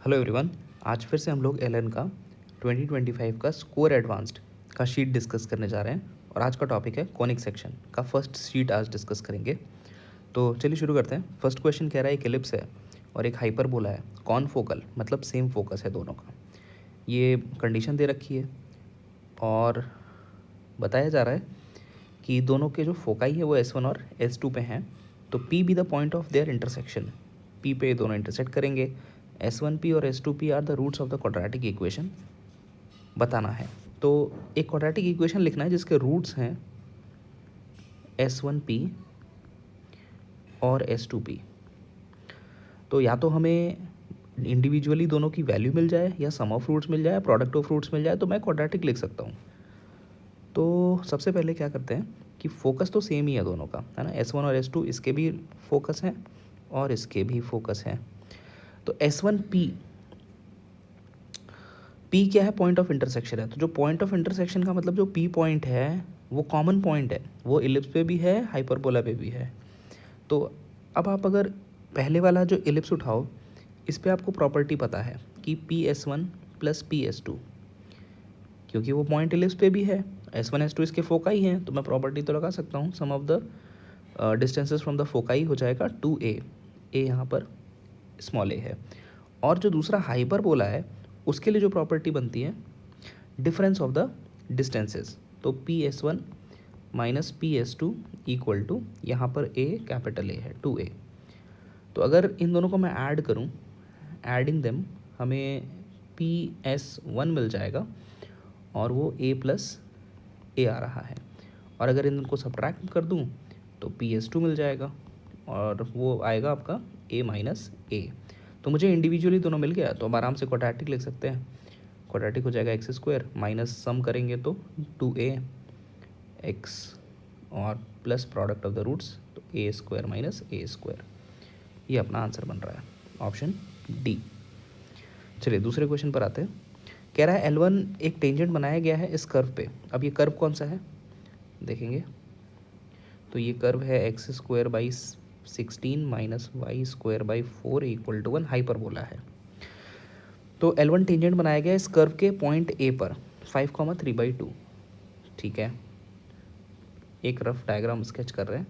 Hello everyone. आज फिर से हम लोग एलएन का 2025 का स्कोर एडवांस्ड का शीट डिस्कस करने जा रहे हैं और आज का टॉपिक है कॉनिक सेक्शन का फर्स्ट शीट आज डिस्कस करेंगे। तो चलिए शुरू करते हैं। फर्स्ट क्वेश्चन कह रहा है एक एलिप्स है और एक हाइपरबोला है, कॉन फोकल मतलब सेम फोकस है दोनों का। ये कंडीशन दे रखी है और बताया जा रहा है कि दोनों के जो फोकाई है वो S1 और S2 पे हैं, तो P be the point of their intersection. P पे दोनों इंटरसेक्ट करेंगे। S1P और S2P are the roots of the quadratic equation बताना है। तो एक क्वाड्रेटिक इक्वेशन लिखना है जिसके रूट्स हैं S1P और S2P। तो या तो हमें इंडिविजुअली दोनों की वैल्यू मिल जाए या सम ऑफ रूट्स मिल जाए, प्रोडक्ट ऑफ रूट्स मिल जाए, तो मैं क्वाड्रेटिक लिख सकता हूँ। तो सबसे पहले क्या करते हैं कि फोकस तो सेम ही है दोनों का, है ना। S1 और S2 इसके भी फोकस हैं और इसके भी फोकस हैं। तो S1P P क्या है? पॉइंट ऑफ इंटरसेक्शन है। तो जो पॉइंट ऑफ इंटरसेक्शन का मतलब जो P पॉइंट है वो कॉमन पॉइंट है, वो इलिप्स पे भी है, हाइपरबोला पे भी है। तो अब आप अगर पहले वाला जो इलिप्स उठाओ, इस पे आपको प्रॉपर्टी पता है कि PS1 प्लस PS2, क्योंकि वो पॉइंट इलिप्स पे भी है। S1 S2 इसके फोकाई हैं, तो मैं प्रॉपर्टी तो लगा सकता हूँ। Sum of the distances from the foci हो जाएगा 2a। a यहाँ पर स्मॉल a है। और जो दूसरा हाइपरबोला है उसके लिए जो प्रॉपर्टी बनती है डिफरेंस ऑफ द डिस्टेंसेस, तो PS1 minus PS2 equal to यहाँ पर a कैपिटल A है 2a। तो अगर इन दोनों को मैं ऐड करूँ, एडिंग देम हमें PS1 मिल जाएगा और वो a प्लस a आ रहा है। और अगर इन को सब्ट्रैक्ट कर दूँ तो PS2 मिल जाएगा और वो आएगा आपका a माइनस a। तो मुझे इंडिविजुअली दोनों मिल गया, तो हम आराम से क्वाड्रेटिक लिख सकते हैं। क्वाड्रेटिक हो जाएगा एक्स स्क्वायर माइनस सम करेंगे तो 2a x और plus product of the roots, तो a square minus a square. ये अपना आंसर बन रहा है, ऑप्शन डी। चलिए दूसरे क्वेश्चन पर आते हैं। कह रहा है L1 एक टेंजेंट बनाया गया है इस कर्व पे। अब ये कर्व कौन सा है देखेंगे, तो ये कर्व है x square by 16 minus y square by 4 equal to 1 hyperbola है। तो L1 टेंजेंट बनाया गया इस कर्व के पॉइंट A पर 5,3/2। ठीक है, एक रफ डायग्राम स्केच कर रहे हैं।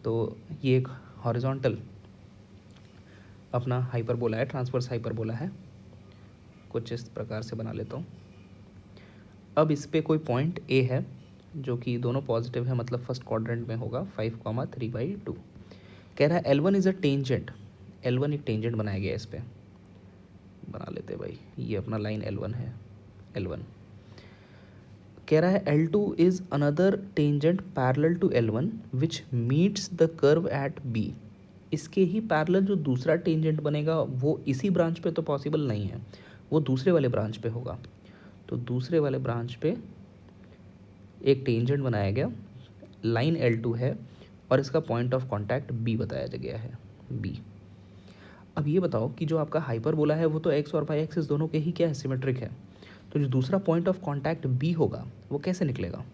तो ये एक हॉरिजॉन्टल अपना हाइपरबोला है, ट्रांसवर्स हाइपरबोला है। कुछ इस प्रकार से बना लेता हूँ। अब इस पे कोई पॉइंट A है जो कि दोनों पॉजिटिव है, मतलब फर्स्ट क्वाड्रेंट में होगा 5,3/2। कह रहा है L1 is a tangent. L1 एक टेंजेंट बनाया गया है इस पे, बना लेते भाई। ये अपना लाइन L1 है, L1। कह रहा है L2 is another tangent parallel to L1 which meets the curve at B। इसके ही पैरेलल जो दूसरा टेंजेंट बनेगा वो इसी ब्रांच पे तो पॉसिबल नहीं है, वो दूसरे वाले ब्रांच पे होगा। तो दूसरे वाले ब्रांच पे एक टेंजेंट बनाया गया, लाइन L2 है और इसका पॉइंट ऑफ कॉन्टैक्ट B बताया गया है, B। अब ये बताओ कि जो आपका हाइपरबोला है वो तो x और वाई एक्सिस दोनों के ही क्या है, सिमेट्रिक है। तो जो दूसरा पॉइंट ऑफ कांटेक्ट B होगा वो कैसे निकलेगा?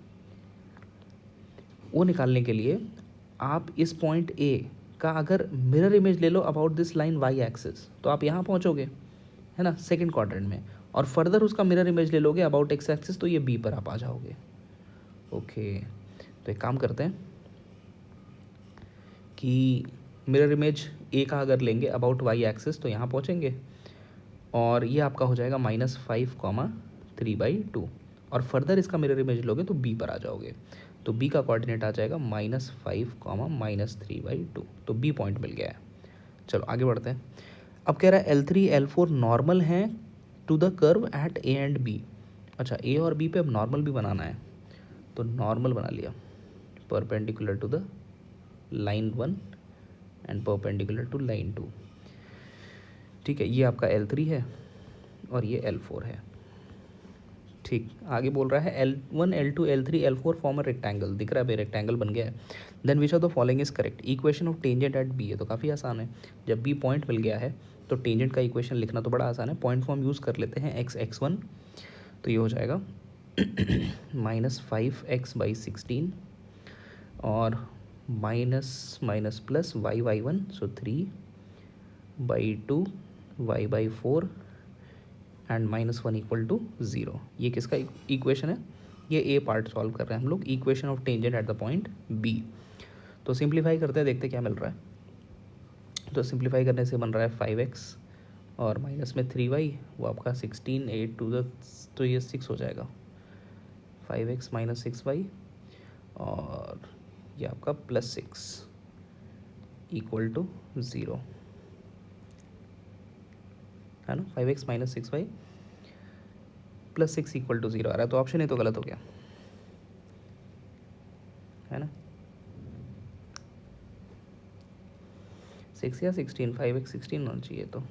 वो निकालने के लिए आप इस पॉइंट A का अगर मिरर इमेज ले लो about this line y axis, तो आप यहाँ पहुँचोगे, है ना, सेकंड क्वाड्रेंट में। और फर्दर उसका मिरर इमेज ले लोगे अबाउट x एक्सिस, तो ये B पर आप आ जाओगे। ओके, तो एक काम करते हैं कि मिरर इमेज A का अगर लेंगे अबाउट y एक्सिस तो यहाँ पहुँचेंगे और ये आपका हो जाएगा -5,3/2। और फर्दर इसका मिरर इमेज लोगे तो B पर आ जाओगे, तो B का कोऑर्डिनेट आ जाएगा -5, -3/2। तो B पॉइंट मिल गया है। चलो आगे बढ़ते हैं। अब कह रहा है L3 L4 नॉर्मल हैं to the curve at A and B। अच्छा, A और B पे अब नॉर्मल भी बनाना है, तो नॉर्मल बना लिया perpendicular to the line 1 and perpendicular to line 2। ठीक है, ये आपका L3 है और ये L4 है। ठीक, आगे बोल रहा है L1 L2 L3 L4 form a rectangle. दिख रहा है भाई, रेक्टेंगल बन गया है। Then which of the following is correct? Equation of tangent at B है, तो काफ़ी आसान है। जब B पॉइंट मिल गया है तो टेंजेंट का इक्वेशन लिखना तो बड़ा आसान है। पॉइंट फॉर्म यूज़ कर लेते हैं, x(1), तो ये हो जाएगा -5x/16 और minus minus plus y(1), so 3/2 y/4 and -1 equal to 0। ये किसका इक्वेशन है? ये ए पार्ट सॉल्व कर रहे हैं हम लोग, equation of tangent at the point B. तो सिंप्लीफाई करते हैं, देखते क्या मिल रहा है। तो सिंप्लीफाई करने से बन रहा है 5x और माइनस में 3y, वो आपका 16, 8 टू द, तो ये 6 हो जाएगा। 5x माइनस 6y और ये आपका +6 इक्वल टू 0 है ना। 5x minus 6y +6 equal to 0 आ रहा है, तो ऑप्शन ए तो गलत हो गया है ना। 6 या 16, 5x 16 होना चाहिए, तो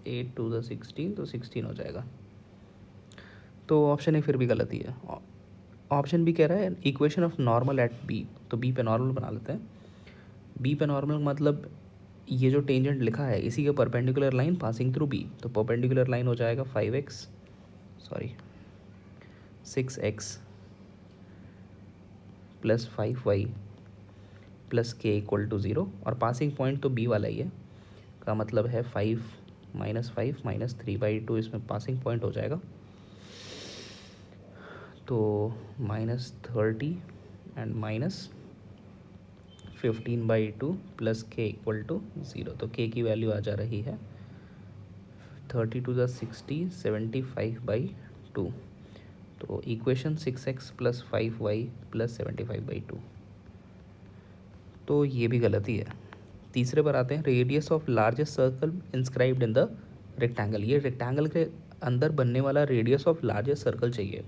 8 टू द 16, तो 16 हो जाएगा। तो ऑप्शन ए फिर भी गलत ही है। ऑप्शन बी कह रहा है equation of normal at B, तो बी पे नॉर्मल बना लेते हैं। बी पे नॉर्मल मतलब ये जो टेंजेंट लिखा है इसी के perpendicular line passing through B, तो परपेंडिकुलर लाइन हो जाएगा 6x plus 5y plus k equal to 0, और पासिंग पॉइंट तो बी वाला ही है, का मतलब है 5 माइनस 3/2 इसमें पासिंग पॉइंट हो जाएगा, तो -30 and -15/2 plus k equal to 0। तो k की वैल्यू आ जा रही है 30 टू द 60, 75/2। तो equation 6x plus 5y plus 75/2, तो ये भी गलती है। तीसरे पर आते हैं, radius of largest circle inscribed in the rectangle. ये रेक्टेंगल के अंदर बनने वाला रेडियस ऑफ लार्जेस्ट सर्कल चाहिए।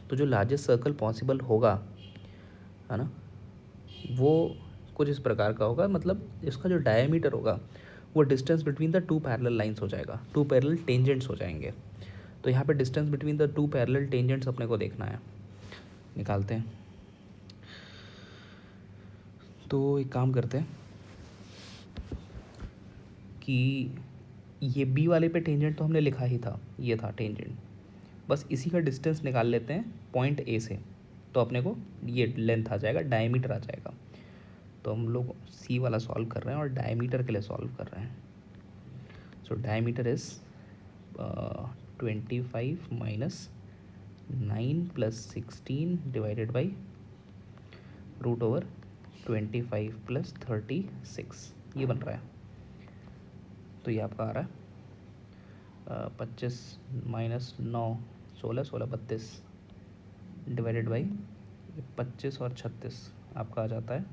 तो जो लार्जेस्ट सर्कल पॉसिबल होगा है ना, वो कुछ इस प्रकार का होगा, मतलब इसका जो डायमीटर होगा वो distance between the two parallel lines हो जाएगा, टू पैरेलल टेंजेंट्स हो जाएंगे। तो यहाँ पे distance between the two parallel tangents अपने को देखना है, निकालते हैं। तो एक काम करते हैं कि ये बी वाले पे टेंजेंट तो हमने लिखा ही था, ये था टेंजेंट, बस इसी का डिस्टेंस निकाल लेते हैं पॉइंट ए से, तो अपने को ये लेंथ आ जाएगा, डायमीटर आ जाएगा। तो हम लोग सी वाला सॉल्व कर रहे हैं और डायमीटर के लिए सॉल्व कर रहे हैं। So diameter is 25 minus 9 plus 16 divided by √25 plus 36, ये बन रहा है। तो ये आपका आ रहा है 25 माइनस 9, 16, 16 32 डिवाइडेड बाई 25 और 36 आपका आ जाता है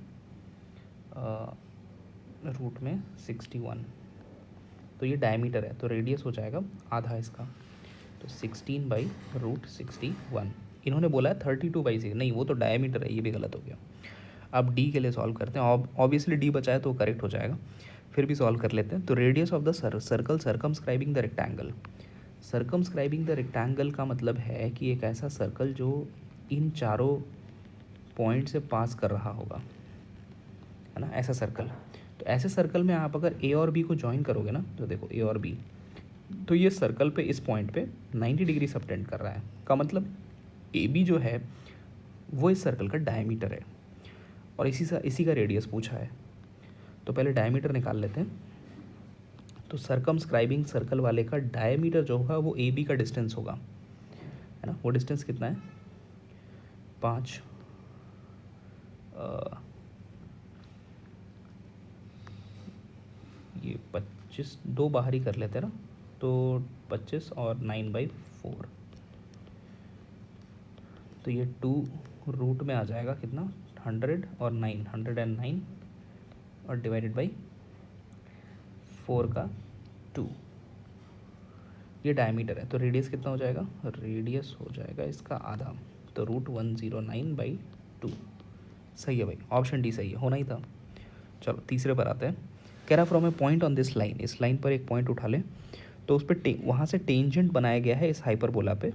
रूट में 61। तो ये डायमीटर है, तो रेडियस हो जाएगा आधा इसका, तो 16/√61। इन्होंने बोला है 32/6, नहीं वो तो डायमीटर है, ये भी गलत हो गया। अब डी के लिए सॉल्व करते हैं, ऑब्वियसली डी बचाए तो करेक्ट हो जाएगा, फिर भी सॉल्व कर लेते हैं। तो radius of the circle circumscribing the rectangle. Circumscribing the rectangle का मतलब है कि एक ऐसा सर्कल जो इन चारों पॉइंट से पास कर रहा होगा, है ना, ऐसा सर्कल। तो ऐसे सर्कल में आप अगर ए और बी को ज्वाइन करोगे ना, तो देखो ए और बी, तो ये सर्कल पे इस पॉइंट पे 90 डिग्री सबटेंड कर रहा है, का मतलब ए बी जो है वो इस सर्कल का डायमीटर है और इसी का रेडियस पूछा है। तो पहले डायमीटर निकाल लेते हैं। तो सर्कमस्क्राइबिंग सर्कल वाले का डायमीटर जो होगा वो ए बी का डिस्टेंस होगा, है ना। वो डिस्टेंस कितना है? 5 ये 25, 2 बाहर ही कर लेते हैं ना, तो 25 और 9/4, तो ये 2 रूट में आ जाएगा कितना, 100 और 9, 109 और डिवाइडेड बाई 4 का 2, ये डायमीटर है। तो रेडियस कितना हो जाएगा? रेडियस हो जाएगा इसका आधा, तो √109/2। सही है भाई, ऑप्शन डी सही है, होना ही था। चलो तीसरे पर आते हैं। कह रहा from A point on this line, इस लाइन पर एक पॉइंट उठा लें, तो उस पर वहाँ से टेंजेंट बनाया गया है इस हाइपरबोला पे,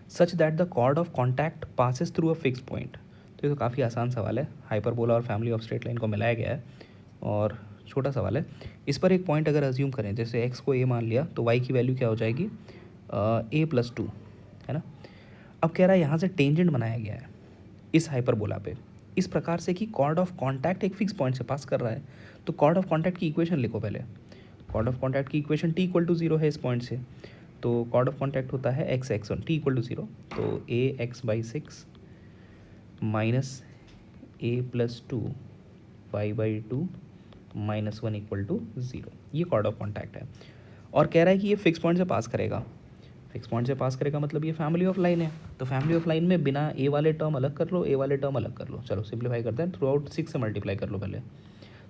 such that the chord of contact passes through a fix point. तो ये तो काफ़ी आसान सवाल है, हाइपरबोला और फैमिली ऑफ स्ट्रेट लाइन को मिलाया गया है और छोटा सवाल है। इस पर एक पॉइंट अगर अज्यूम करें, जैसे एक्स को ए मान लिया, तो वाई की वैल्यू क्या हो जाएगी? a+2, है ना। अब कह रहा है यहाँ से टेंजेंट बनाया गया है इस हाइपरबोला पे इस प्रकार से कि कॉर्ड ऑफ कॉन्टैक्ट एक फिक्स पॉइंट से पास कर रहा है। तो कॉर्ड ऑफ कॉन्टैक्ट की इक्वेशन लिखो पहले। कॉर्ड ऑफ कॉन्टैक्ट की equation T equal to zero है इस पॉइंट से, तो कॉर्ड ऑफ कॉन्टैक्ट होता है x x one t equal to zero, तो a x by six minus a plus two y by two minus one equal to zero, ये chord of contact है। और कह रहा है कि ये फिक्स पॉइंट से पास करेगा। फिक्स पॉइंट से पास करेगा मतलब ये फैमिली ऑफ लाइन है, तो फैमिली ऑफ लाइन में बिना ए वाले टर्म अलग कर लो, ए वाले टर्म अलग कर लो। चलो सिंप्लीफाई करते हैं, थ्रू आउट सिक्स से मल्टीप्लाई कर लो पहले,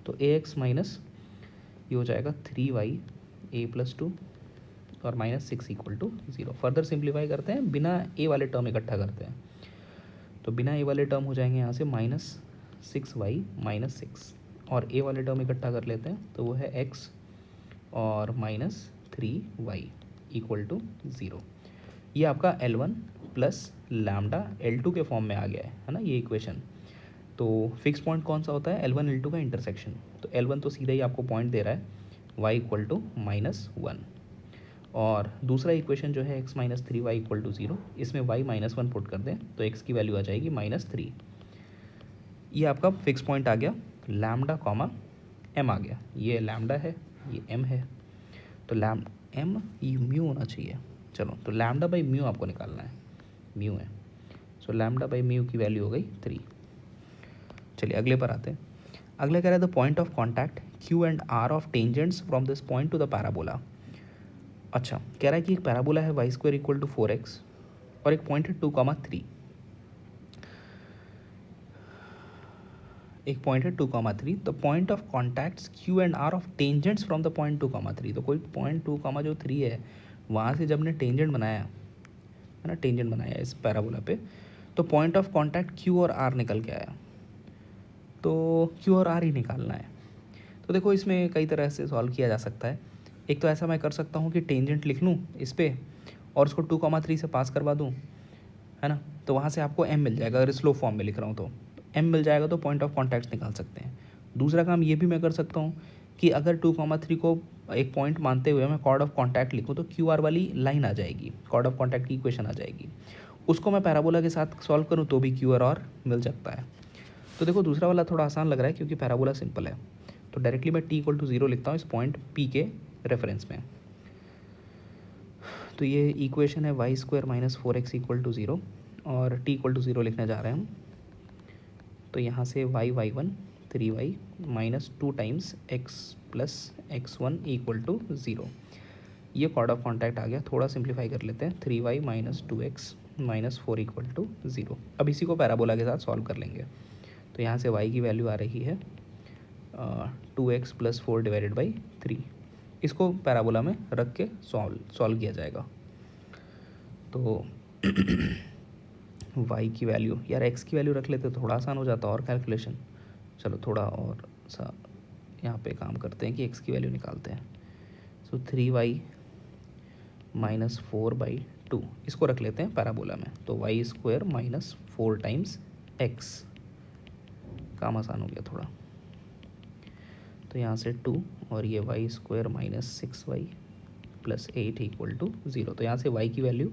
तो ए एक्स माइनस ये हो जाएगा three y A plus two और minus six equal to zero. Further simplify करते हैं, बिना ए वाले टर्म इकट्ठा करते हैं, तो बिना ए वाले टर्म हो जाएंगे यहाँ से minus six y minus six, और ए वाले टर्म इकट्ठा कर लेते हैं तो वो है एक्स और minus three y equal to zero. ये आपका L1 प्लस लैम्डा L2 के फॉर्म में आ गया है ना ये इक्वेशन। तो फिक्स पॉइंट कौन सा होता है, L1 L2 का इंटरसेक्शन। तो L1 तो सीधा ही आपको पॉइंट दे रहा है y equal to minus one, और दूसरा इक्वेशन जो है x minus three y equal to zero, इसमें y माइनस वन पुट कर दें तो x की वैल्यू आ जाएगी माइनस थ्री। ये आपका फिक्स पॉइंट आ गया, लैम्डा कॉमा m आ गया, ये लैम्डा है ये m है, तो m ये म्यू होना चाहिए। चलो तो लैम्डा बाई म्यू आपको निकालना है, म्यू है, सो लैम्डा बाई म्यू की वैल्यू हो गई थ्री। चलिए अगले पर आते हैं। अगले कह रहे हैं the point of contact Q and R of tangents from this point to the parabola. अच्छा कह रहा है कि एक पैराबोला है y square equal to four x और एक पॉइंट है टू कॉमा थ्री, एक पॉइंट है two comma three. The point of contacts Q and R of tangents from the point two comma three. तो कोई पॉइंट टू कॉमा जो three है वहाँ से जब ने टेंजेंट बनाया है ना, टेंजेंट बनाया इस पैराबोला पे, तो पॉइंट ऑफ कॉन्टैक्ट क्यू और आर निकल के आया, तो क्यू और आर ही निकालना है। तो देखो इसमें कई तरह से सॉल्व किया जा सकता है। एक तो ऐसा मैं कर सकता हूँ कि टेंजेंट लिख लूँ इस पर और उसको टू कॉमा थ्री से पास करवा दूँ, है ना, तो वहाँ से आपको m मिल जाएगा। अगर स्लो फॉर्म में लिख रहा हूँ तो m मिल जाएगा, तो पॉइंट ऑफ कॉन्टैक्ट निकाल सकते हैं। दूसरा काम ये भी मैं कर सकता हूँ कि अगर टू कॉमा थ्री को एक पॉइंट मानते हुए मैं कॉर्ड ऑफ कॉन्टैक्ट लिखूँ तो क्यू आर वाली लाइन आ जाएगी, कॉर्ड ऑफ कॉन्टैक्ट की इक्वेशन आ जाएगी। उसको मैं पैराबोला के साथ सॉल्व करूँ तो भी क्यू आर मिल सकता है। तो देखो दूसरा वाला थोड़ा आसान लग रहा है क्योंकि पैराबोला सिंपल है, तो डायरेक्टली मैं टी इक्वल टू ज़ीरो लिखता हूँ इस पॉइंट पी के रेफरेंस में। तो ये इक्वेशन है y square minus four x equal to zero, और टी इक्वल टू ज़ीरो लिखने जा रहे हैं हम। तो यहाँ से y y one three y minus two times x plus x one equal to zero, ये कॉर्ड ऑफ कॉन्टैक्ट आ गया। थोड़ा सिंप्लीफाई कर लेते हैं, three y minus two x minus four equal to zero. अब इसी को पैराबोला के साथ सॉल्व कर लेंगे। तो यहाँ से y की वैल्यू आ रही है two x plus four divided by three, इसको पैराबोला में रख के सॉल्व किया जाएगा। तो y की वैल्यू, यार x की वैल्यू रख लेते तो थोड़ा आसान हो जाता और कैलकुलेशन। चलो थोड़ा और सा यहाँ पे काम करते हैं कि x की वैल्यू निकालते हैं। So three y minus four by two, इसको रख लेते हैं पैराबोला में, तो y square minus four times x, काम आसान हो गया थोड़ा। तो यहाँ से टू और ये y square minus six y plus eight equal to zero. तो यहाँ से y की वैल्यू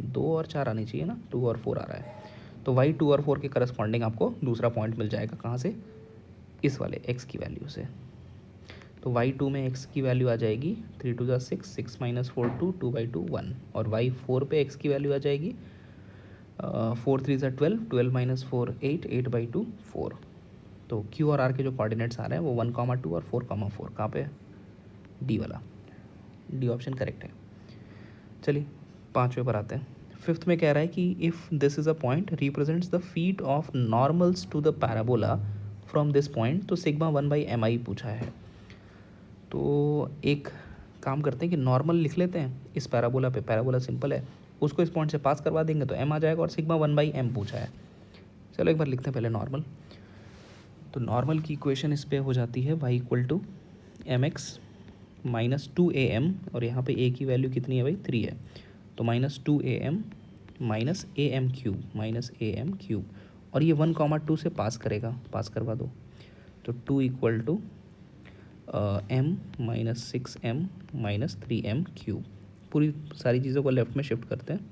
दो और चार आनी चाहिए ना, टू और फोर आ रहा है, तो y टू और फोर के करस्पॉन्डिंग आपको दूसरा पॉइंट मिल जाएगा। कहाँ से, इस वाले x की वैल्यू से। तो y2 में x की वैल्यू आ जाएगी थ्री टू ज़ा six, six minus four two, two by two one, और y4 पे x की वैल्यू आ जाएगी फोर थ्री ज़ा twelve, twelve minus four eight, eight by two four. तो q और r के जो कोऑर्डिनेट्स आ रहे हैं वो वन कॉमा टू और फोर कॉमा फोर, कहाँ पे, डी वाला, डी ऑप्शन करेक्ट है। चलिए पाँचवें पर आते हैं। फिफ्थ में कह रहा है कि if this is a point represents the feet of normals to the parabola from this point, तो sigma one by m i पूछा है। तो एक काम करते हैं कि नॉर्मल लिख लेते हैं इस पैराबोला पे, पैराबोला सिंपल है, उसको इस पॉइंट से पास करवा देंगे तो एम आ जाएगा, और सिग्मा वन बाई एम पूछा है। चलो एक बार लिखते हैं पहले नॉर्मल। तो नॉर्मल की इक्वेशन इस पे हो जाती है y equal to m x minus two a m, और यहाँ पे ए की वैल्यू कितनी है भाई, थ्री है, तो minus two a m minus a m cube, minus a m cube, और ये वन कॉमा टू से पास करेगा, पास करवा दो, तो two equal to m minus six m minus three m cube. पूरी सारी चीज़ों को लेफ्ट में शिफ्ट करते हैं,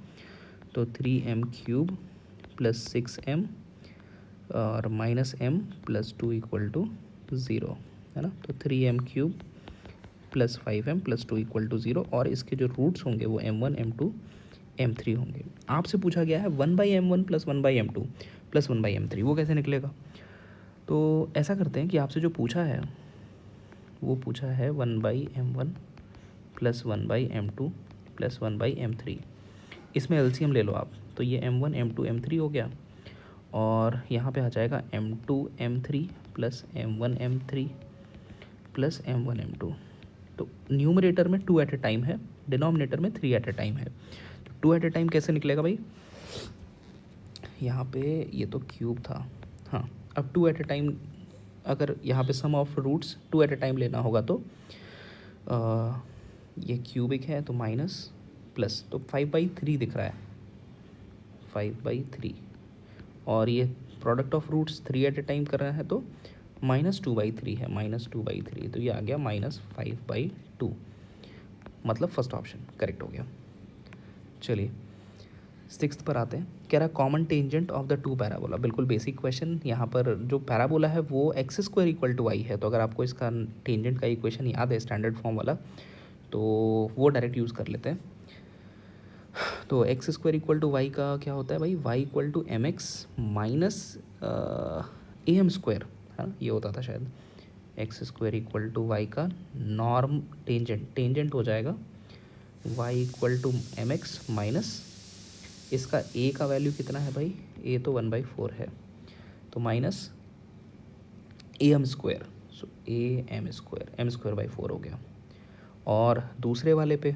तो three m cube plus six m और minus m plus two equal to zero, है ना। तो 3m³ + 5m + 2 = 0 और इसके जो रूट्स होंगे वो m1 m2 m3 होंगे। आपसे पूछा गया है 1/m1 + 1/m2 + 1/m3, वो कैसे निकलेगा? तो ऐसा करते हैं कि आपसे जो पूछा है वो पूछा है 1/m1 + 1/m2 + 1/m3। इसमें एलसीएम ले लो आप, तो ये m1 m2 m3 हो गया और यहाँ पे आ जाएगा m2 m3 + m1 m3 + m1 m2। तो न्यूमरेटर में 2 एट ए टाइम है, डिनोमिनेटर में 3 एट ए टाइम है। तो 2 एट ए टाइम कैसे निकलेगा भाई? यहाँ पे ये तो क्यूब था, हाँ। अब 2 एट ए टाइम, अगर यहाँ पे sum of roots 2 at a time लेना होगा तो ये क्यूबिक है तो माइनस प्लस, तो 5/3 दिख रहा है, 5/3। और ये product of roots 3 at a time कर रहा है तो -2/3 है, -2/3, तो ये आ गया -5/2, मतलब फर्स्ट ऑप्शन करेक्ट हो गया। चलिए 6th पर आते हैं। कह रहा है common tangent of the 2 parabola. बिल्कुल बेसिक क्वेश्चन। यहाँ पर जो पैराबोला है वो x² = y है, तो अगर आपको इसका टेंजेंट का इक्वेशन याद है स्टैंडर्ड फॉर्म वाला, तो वो डायरेक्ट यूज़ कर लेते हैं। तो x² = y का क्या होता है भाई? y = mx - am², है ना, ये होता था शायद। x² = y का नॉर्म टेंजेंट हो जाएगा y = mx माइनस, इसका a का वैल्यू कितना है भाई? a तो 1/4 है, तो माइनस am², सो am²/4 हो गया। और दूसरे वाले पे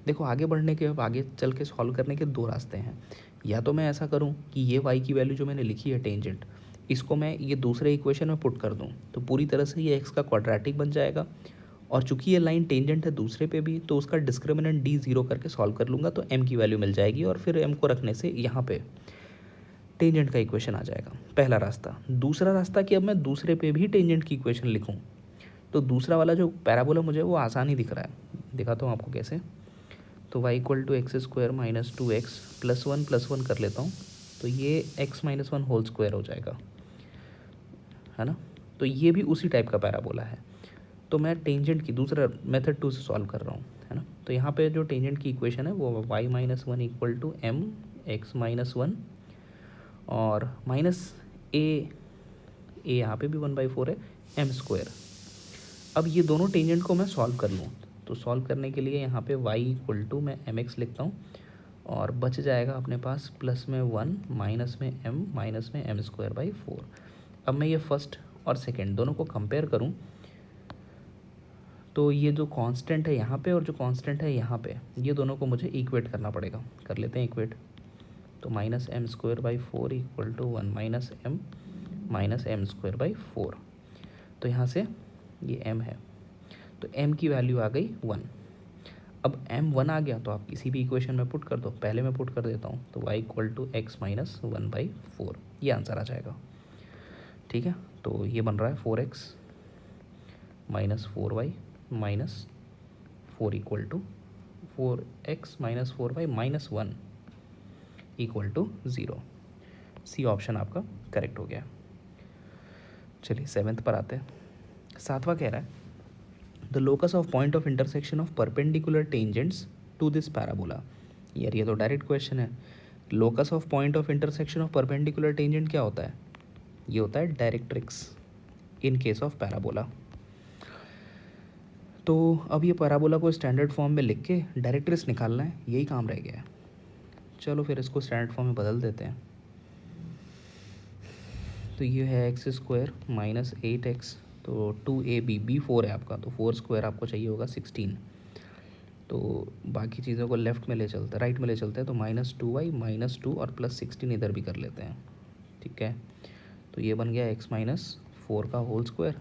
देखो, आगे बढ़ने के, अब आगे चल के सॉल्व करने के 2 रास्ते हैं। या तो मैं ऐसा करूं कि ये y की वैल्यू जो मैंने लिखी है टेंजेंट, इसको मैं ये दूसरे इक्वेशन में पुट कर दूं, तो पूरी तरह से ये x का क्वाड्रेटिक बन जाएगा। और चूंकि ये लाइन टेंजेंट है दूसरे पे भी, तो उसका डिस्क्रिमिनेंट d0 करके सॉल्व कर लूँगा, तो m की वैल्यू मिल जाएगी और फिर m को रखने से यहाँ पे टेंजेंट का इक्वेशन आ जाएगा। पहला रास्ता। दूसरा रास्ता कि अब मैं दूसरे पे भी टेंजेंट की इक्वेशन लिखूँ, तो दूसरा वाला जो पैराबोला मुझे वो आसान ही दिख रहा है, दिखाता हूँ आपको कैसे। तो y = x² - 2x + 1 + 1 कर लेता हूँ, तो ये x - 1 होल स्क्वायर हो जाएगा, है ना। तो ये भी उसी टाइप का पैराबोला है। तो मैं टेंजेंट की दूसरा मेथड 2 से सॉल्व कर रहा हूँ, है ना। तो यहाँ पे जो टेंजेंट की इक्वेशन है वो y - 1 = m x - 1 और माइनस a यहाँ पे भी 1/4 है, m²। अब ये दोनों टेंजेंट को मैं सॉल्व कर लूँ, तो सॉल्व करने के लिए यहाँ पे y = मैं mx लिखता हूँ और बच जाएगा अपने पास प्लस में 1 माइनस में m माइनस में m²/4। अब मैं ये फर्स्ट और सेकंड दोनों को कंपेयर करूँ, तो ये जो कांस्टेंट है यहाँ पे और जो कांस्टेंट है यहाँ पे, ये दोनों को मुझे इक्वेट करना पड़ेगा। कर लेते हैं इक्वेट। तो -m²/4 = 1 minus m minus m²/4। तो यहाँ से ये m है, तो m की वैल्यू आ गई 1। अब m 1 आ गया तो आप किसी भी इक्वेशन में पुट कर दो, पहले मैं पुट कर देता हूँ, तो y = x - 1/4, ये आंसर आ जाएगा। ठीक है, तो ये बन रहा है 4x - 4y minus 4 = 4x - 4y minus 1 = 0। C option आपका करेक्ट हो गया। चलिए 7th पर आते हैं। 7वां कह रहा है the locus of point of intersection of perpendicular tangents to this parabola. यार ये तो डायरेक्ट क्वेश्चन है। Locus of point of intersection of perpendicular tangent क्या होता है? ये होता है directrix in case of parabola. तो अब ये पैराबोला को स्टैंडर्ड फॉर्म में लिख के डायरेक्ट्रिक्स निकालना है, यही काम रह गया है। चलो फिर इसको स्टैंडर्ड फॉर्म में बदल देते हैं। तो ये है x² - 8x, तो 2ab, b4 है आपका, तो 4² आपको चाहिए होगा 16। तो बाकी चीज़ों को लेफ़्ट में ले चलते हैं, राइट में ले चलते हैं, तो -2y -2 और +16 इधर भी कर लेते हैं। ठीक है, तो ये बन गया x - 4 का होल स्क्वायर,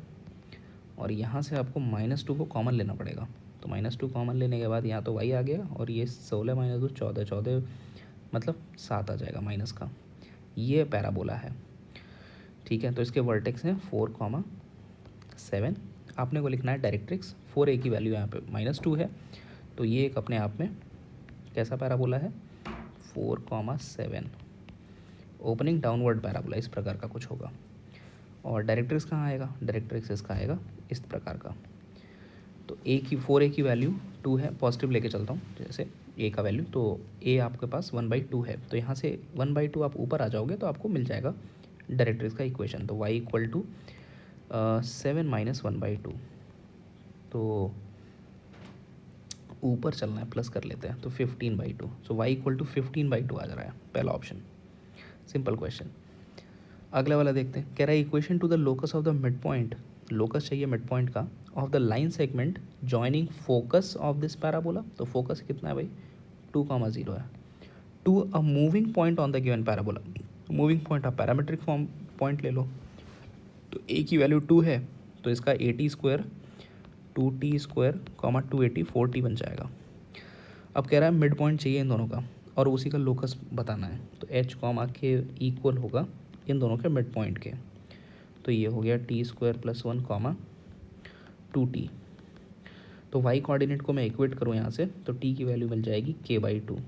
और यहाँ से आपको -2 को कॉमन लेना पड़ेगा। तो -2 कॉमन लेने के बाद यहाँ तो y आ गया, और ये 16 - 2 14, 14 मतलब 7 आ जाएगा माइनस का। ये पैराबोला है। ठीक है, तो इसके वर्टेक्स हैं 4, 7। आपने को लिखना है डायरेक्ट्रिक्स। 4a की वैल्यू यहाँ पे -2 है, तो ये एक अपने आप में कैसा पैराबोला है? 4, 7 ओपनिंग डाउनवर्ड पैराबोला, इस प्रकार का कुछ होगा। और डायरेक्ट्रिक्स कहाँ आएगा? डायरेक्ट्रिक्स इसका आएगा इस प्रकार का। तो ए की 4a की वैल्यू 2 है, पॉजिटिव लेके चलता हूँ जैसे ए का वैल्यू, तो ए आपके पास 1/2 है, तो यहाँ से 1/2 आप ऊपर आ जाओगे तो आपको मिल जाएगा डायरेक्ट्रिक्स का इक्वेशन। तो y इक्वल टू 7 माइनस 1/2, तो ऊपर चलना है, प्लस कर लेते हैं, तो 15/2। सो y इक्वल टू 15/2 आ जा रहा है पहला ऑप्शन। Simple question. अगला वाला देखते हैं, कह रहा है equation to the locus of the mid point, locus चाहिए मिड पॉइंट का, of the line segment joining focus of this parabola. तो फोकस कितना है भाई, 2,0 है, to a moving point on the given parabola. Moving point आप parametric form point ले लो, तो ए की वैल्यू 2 है, तो इसका 80 स्क्वायर 2t² 280 4t बन जाएगा। अब कह रहा है मिड पॉइंट चाहिए इन दोनों का और उसी का लोकस बताना है, तो h के इक्वल होगा इन दोनों के मिड पॉइंट के। तो ये हो गया t² + 1 2t। तो y कोऑर्डिनेट को मैं इक्वेट करूँ यहाँ से, तो t की वैल्यू मिल जाएगी k/2,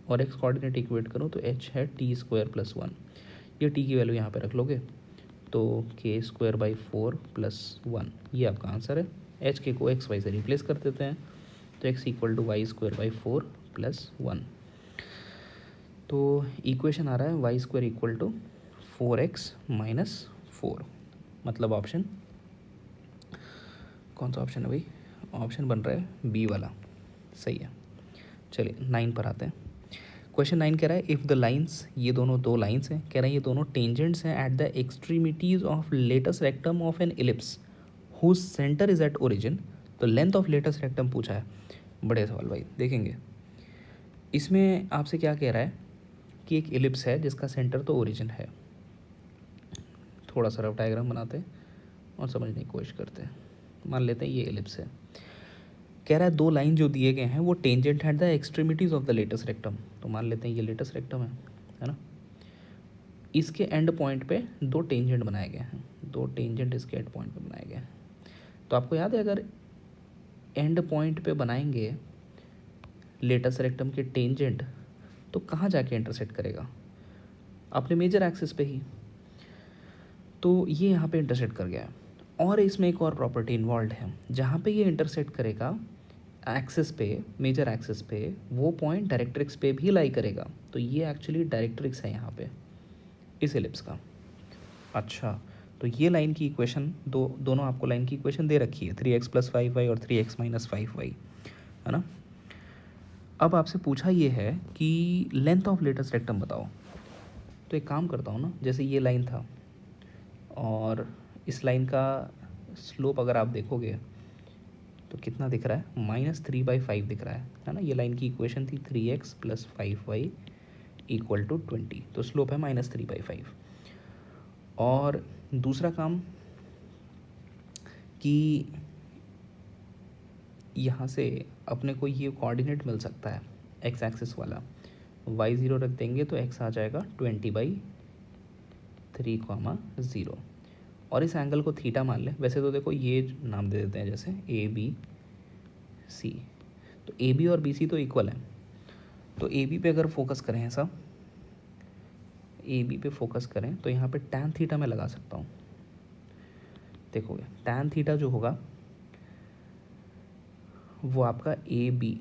और x कोऑर्डिनेट इक्वेट करूँ तो h है t² + 1। ये t की वैल्यू यहाँ पे रख लोगे, तो k² / 4 + 1, ये आपका आंसर है। h के को x y से रिप्लेस कर देते हैं, तो x इक्वल टू y² / 4 + 1। तो इक्वेशन आ रहा है y² इक्वल टू 4x - 4, मतलब ऑप्शन कौन सा ऑप्शन है भाई, ऑप्शन बन रहा है बी वाला, सही है। चलिए 9 पर आते हैं। क्वेश्चन 9 कह रहा है इफ़ द लाइंस, ये दोनों दो लाइंस हैं, कह रहे हैं ये दोनों टेंजेंट्स हैं at the extremities of latus rectum of an ellipse whose centre is at origin. तो लेंथ ऑफ लेटस रेक्टम पूछा है, बड़े सवाल भाई देखेंगे। इसमें आपसे क्या कह रहा है कि एक इलिप्स है जिसका सेंटर तो ओरिजिन है। थोड़ा सा रफ डायग्राम बनाते हैं और समझने की कोशिश करते हैं। मान लेते हैं ये एलिप्स है, कह रहा है दो लाइन जो दिए गए हैं वो tangent at the extremities of the latus rectum. तो मान लेते हैं ये लेटस रेक्टम है ना, इसके एंड पॉइंट पे दो टेंजेंट बनाए गए हैं, दो टेंजेंट इसके एंड पॉइंट पे बनाए गए हैं। तो आपको याद है अगर एंड पॉइंट पे बनाएंगे लेटस रेक्टम के टेंजेंट, तो कहाँ जाके इंटरसेक्ट करेगा, अपने मेजर एक्सिस पे ही। तो ये यहाँ पे इंटरसेक्ट कर गया है, और इसमें एक और प्रॉपर्टी इन्वॉल्व है, जहाँ पे ये इंटरसेक्ट करेगा एक्सिस पे, मेजर एक्सिस पे, वो पॉइंट डायरेक्ट्रिक्स पे भी लाई करेगा। तो ये एक्चुअली डायरेक्ट्रिक्स है यहाँ पे इस एलिप्स का। अच्छा, तो ये लाइन की इक्वेशन दोनों आपको लाइन की इक्वेशन दे रखी है, 3x + 5y और 3x - 5y, है ना। अब आपसे पूछा ये है कि लेंथ ऑफ लेटस रेक्टम बताओ। तो एक काम करता हूँ ना, जैसे ये लाइन था और इस लाइन का स्लोप अगर आप देखोगे तो कितना दिख रहा है, -3/5 दिख रहा है ना। ये लाइन की इक्वेशन थी 3x + 5y = 20, तो स्लोप है -3/5। और दूसरा काम कि यहाँ से अपने को ये कोऑर्डिनेट मिल सकता है एक्स एक्सिस वाला, y0 रख देंगे तो x आ जाएगा 20/3, और इस एंगल को थीटा मान लें। वैसे तो देखो ये नाम दे देते हैं जैसे ABC, तो AB और BC तो इक्वल है, तो AB पे अगर फोकस करें, ऐसा AB पे फोकस करें तो यहाँ पे tan थीटा मैं लगा सकता हूँ। देखोगे tan थीटा जो होगा वो आपका AB,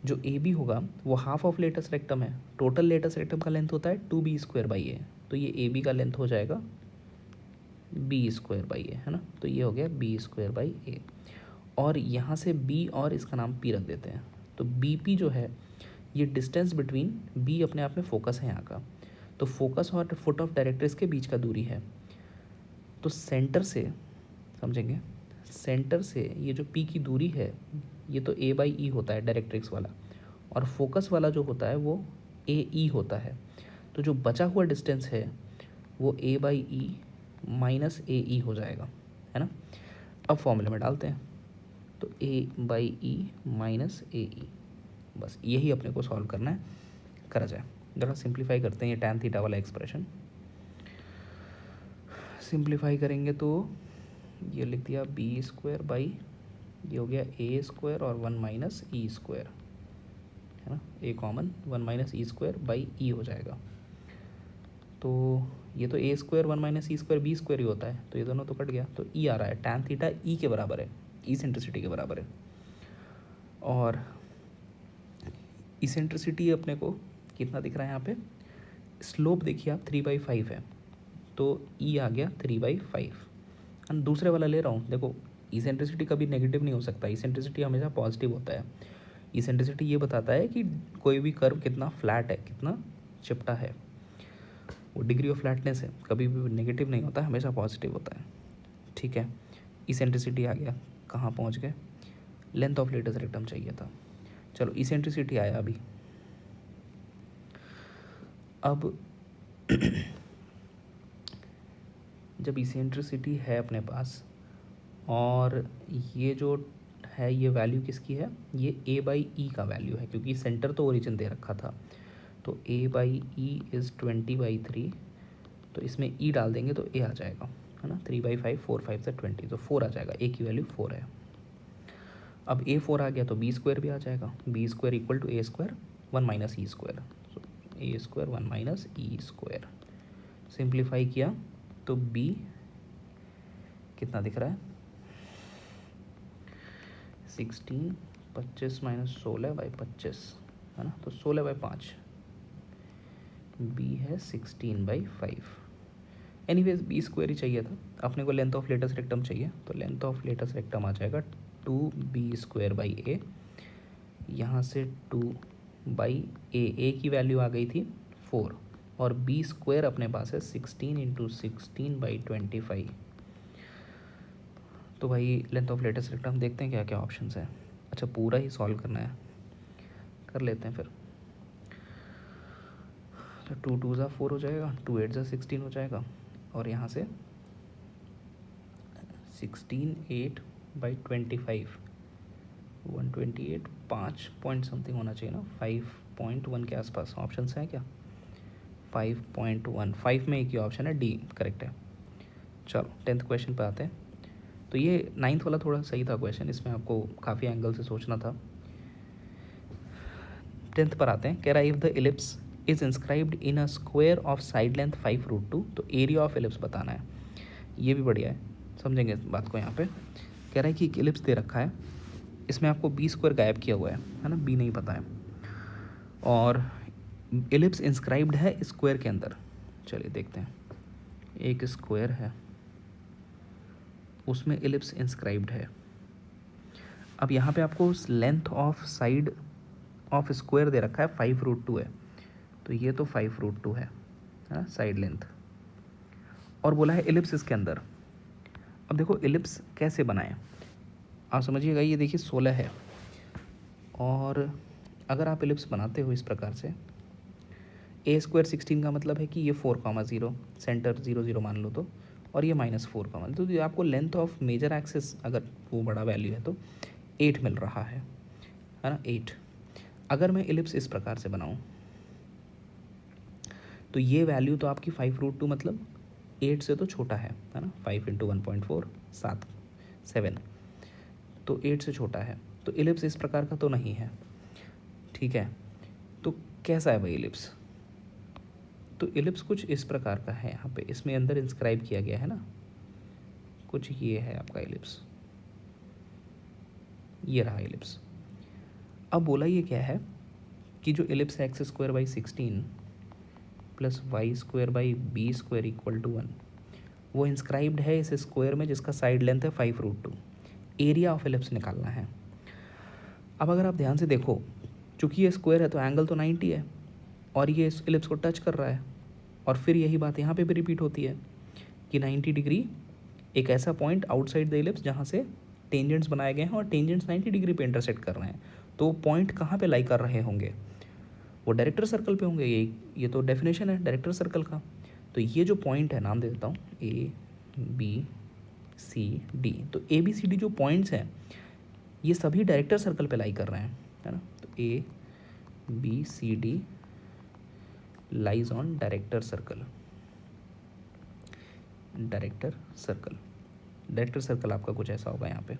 जो AB होगा वो हाफ ऑफ लेटस रेक्टम है। टोटल लेटस रेक्टम का लेंथ होता है 2b²/a, तो ये AB का लेंथ हो जाएगा b²/a, है ना। तो ये हो गया b²/a, और यहाँ से B और इसका नाम P रख देते हैं। तो BP जो है ये डिस्टेंस बिटवीन B अपने आप में फोकस है यहाँ का, तो फोकस और फुट ऑफ डायरेक्ट्रिक्स के बीच का दूरी है। तो सेंटर से समझेंगे, सेंटर से ये जो P की दूरी है ये तो a/e होता है डायरेक्ट्रिक्स वाला, और फोकस वाला जो होता है वो ae होता है। तो जो बचा हुआ डिस्टेंस है वो a/e - ae हो जाएगा, है ना। अब फॉर्मूले में डालते हैं, तो a/e - ae, बस यही अपने को सॉल्व करना है, करा जाए। जरा सिंप्लीफाई करते हैं ये tan थीटा वाला एक्सप्रेशन। सिंप्लीफाई करेंगे तो ये लिख दिया b², ये हो गया a² और 1 - e², है ना। a कॉमन 1 - e² /e हो जाएगा। तो ये तो ए square 1 minus e square B square ही होता है, तो ये दोनों तो कट गया, तो ई आ रहा है टैन थीटा ई के बराबर है, इसेंट्रिसिटी के बराबर है। और इसेंट्रिसिटी अपने को कितना दिख रहा है यहाँ पे, स्लोप देखिए आप 3/5 है, तो ई आ गया 3/5। हम दूसरे वाला ले रहा हूँ, देखो इसेंट्रिसिटी कभी नेगेटिव नहीं हो सकता, इसेंट्रिसिटी हमेशा पॉजिटिव होता है। इसेंट्रिसिटी ये बताता है कि कोई भी कर्व कितना फ्लैट है, कितना चिपटा है, वो डिग्री ऑफ फ्लैटनेस है, कभी भी नेगेटिव नहीं होता, हमेशा पॉजिटिव होता है। ठीक है, इसेंट्रिसिटी आ गया, कहाँ पहुँच गए, लेंथ ऑफ लेटस रेक्टम चाहिए था। चलो इसेंट्रिसिटी आया अभी। अब जब इसेंट्रिसिटी है अपने पास और ये जो है ये वैल्यू किसकी है, ये ए बाई ई का वैल्यू है, क्योंकि सेंटर तो ओरिजिन दे रखा था, तो ए बाई ई इज़ 20/3, तो इसमें ई डाल देंगे तो ए आ जाएगा, है ना, 3/5, 4/5 से 20, तो 4 आ जाएगा, ए की वैल्यू 4 है। अब ए 4 आ गया तो बी स्क्वायर भी आ जाएगा, b square equal to a square 1 minus e square, so a square 1 minus e square. Simplify किया तो बी कितना दिख रहा है, 16, 25 माइनस 16/25, है ना, तो 16/5, बी है 16/5। एनीवेज बी स्क्वायर ही चाहिए था अपने को, लेंथ ऑफ लेटस रेक्टम चाहिए, तो लेंथ ऑफ लेटस रेक्टम आ जाएगा 2b² यहाँ से 2/a की वैल्यू आ गई थी 4, और बी स्क्वायर अपने पास है 16 × 16/25। तो भाई लेंथ ऑफ लेटस रेक्टम देखते हैं क्या क्या ऑप्शन है। अच्छा पूरा ही सॉल्व करना है, कर लेते हैं फिर। तो 2 2 ज़ा 4 हो जाएगा, 2 8 ज़ा 16 हो जाएगा, और यहाँ से 16 8/25, 128, 5 पॉइंट समथिंग होना चाहिए ना, 5.1 के आसपास ऑप्शन है क्या, 5.1, 5 में एक ही ऑप्शन है, डी करेक्ट है। चलो 10th क्वेश्चन पे आते हैं। तो ये 9th वाला थोड़ा सही था क्वेश्चन, इसमें आपको काफ़ी एंगल से सोचना था। 10th पर आते हैं, कह रहा है if the ellipse is inscribed in a square of side length 5√2, तो एरिया ऑफ इलिप्स बताना है। ये भी बढ़िया है, समझेंगे इस बात को। यहाँ पे कह रहा है कि एक इलिप्स दे रखा है, इसमें आपको बी स्क्वायर गायब किया हुआ है ना, बी नहीं पता है, और इलिप्स इंस्क्राइब्ड है स्क्वायर के अंदर। चलिए देखते हैं, एक स्क्वायर है उसमें इलिप्स इंस्क्राइब्ड है। अब यहाँ पे आपको length of side of square दे रखा है 5√2 है, तो ये तो 5√2 है ना साइड लेंथ, और बोला है इलिप्स इसके अंदर। अब देखो इलिप्स कैसे बनाएं आप समझिएगा, ये देखिए 16 है, और अगर आप इलिप्स बनाते हो इस प्रकार से, ए स्क्वायर 16 का मतलब है कि ये 4,0 सेंटर 0 0 मान लो तो, और ये -4, तो आपको लेंथ ऑफ मेजर एक्सिस अगर वो बड़ा वैल्यू है तो 8 मिल रहा है ना, 8। अगर मैं इलिप्स इस प्रकार से बनाऊं तो ये वैल्यू तो आपकी 5√2 मतलब 8 से तो छोटा है ना, 5 × 1.4 7, तो 8 से छोटा है, तो इलिप्स इस प्रकार का तो नहीं है। ठीक है, तो कैसा है भाई इलिप्स, तो इलिप्स कुछ इस प्रकार का है, यहाँ पे इसमें अंदर इंस्क्राइब किया गया है ना, कुछ ये है आपका इलिप्स, ये रहा इलिप्स। अब बोला ये क्या है कि जो इलिप्स है x²/16 + y²/b² = 1, वो इंस्क्राइब्ड है इस स्क्वायर में जिसका साइड लेंथ है 5√2। एरिया ऑफ इलिप्स निकालना है। अब अगर आप ध्यान से देखो, चूँकि ये स्क्वायर है तो एंगल तो 90 है, और ये इस इलिप्स को टच कर रहा है, और फिर यही बात यहाँ पे भी रिपीट होती है कि 90 डिग्री एक ऐसा पॉइंट आउटसाइड द इलिप्स जहाँ से टेंजेंट्स बनाए गए हैं और टेंजेंट्स 90 डिग्री पे इंटरसेक्ट कर रहे हैं, तो पॉइंट कहाँ पे लाई कर रहे होंगे, वो डायरेक्टर सर्कल पे होंगे। ये तो डेफिनेशन है डायरेक्टर सर्कल का। तो ये जो पॉइंट है, नाम दे देता हूँ ABCD, तो ABCD जो पॉइंट्स हैं ये सभी डायरेक्टर सर्कल पे लाई कर रहे हैं, है ना, तो ABCD lies on director circle. Director circle आपका कुछ ऐसा होगा यहाँ पे,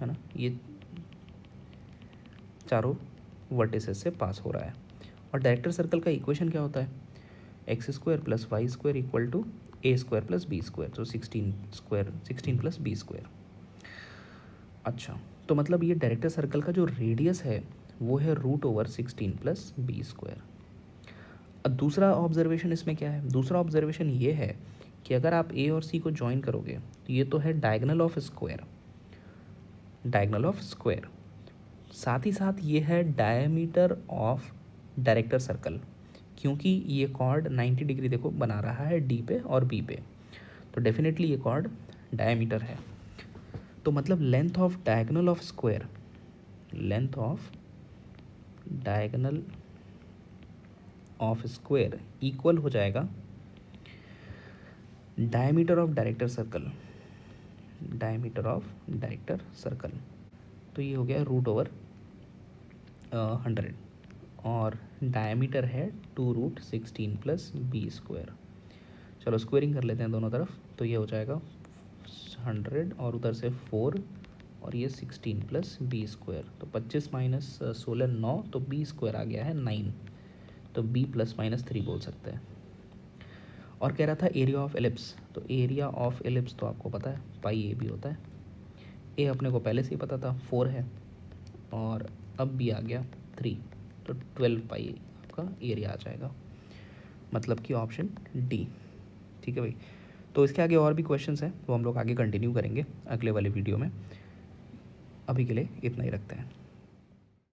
है ना, ये चारों वर्टिसेस से पास हो रहा है। और डायरेक्टर सर्कल का इक्वेशन क्या होता है, x square plus y square equal to a square plus b square, तो 16 प्लस बी स्क्वायर। अच्छा, तो मतलब ये डायरेक्टर सर्कल का जो रेडियस है वो है √16 प्लस बी स्क्वायर। अब दूसरा ऑब्जर्वेशन इसमें क्या है, दूसरा ऑब्जर्वेशन ये है कि अगर आप ए और सी को ज्वाइन करोगे तो ये तो है diagonal of square, diagonal of square, साथ ही साथ ये है डायमीटर ऑफ डायरेक्टर सर्कल, क्योंकि ये कॉर्ड 90 डिग्री देखो बना रहा है डी पे और बी पे, तो डेफिनेटली ये कॉर्ड डायमीटर है। तो मतलब length of diagonal of square, length of diagonal of square equal हो जाएगा diameter of director circle, diameter of director circle. तो ये हो गया √100 और डायमीटर है 2√16 प्लस बी स्क्वायर। चलो स्क्वेयरिंग कर लेते हैं दोनों तरफ, तो ये हो जाएगा 100 और उधर से 4 और ये 16 प्लस बी स्क्वायर, तो 25 माइनस 16 9, तो बी स्क्वायर आ गया है 9, तो बी प्लस माइनस 3 बोल सकते हैं। और कह रहा था एरिया ऑफ एलिप्स, तो एरिया ऑफ एलिप्स तो आपको पता है पाई ए भी होता है, ए अपने को पहले से ही पता था 4 है और अब भी आ गया 3, तो 12 पाई आपका एरिया आ जाएगा, मतलब कि ऑप्शन डी। ठीक है भाई, तो इसके आगे और भी क्वेश्चंस हैं वो हम लोग आगे कंटिन्यू करेंगे अगले वाले वीडियो में। अभी के लिए इतना ही रखते हैं।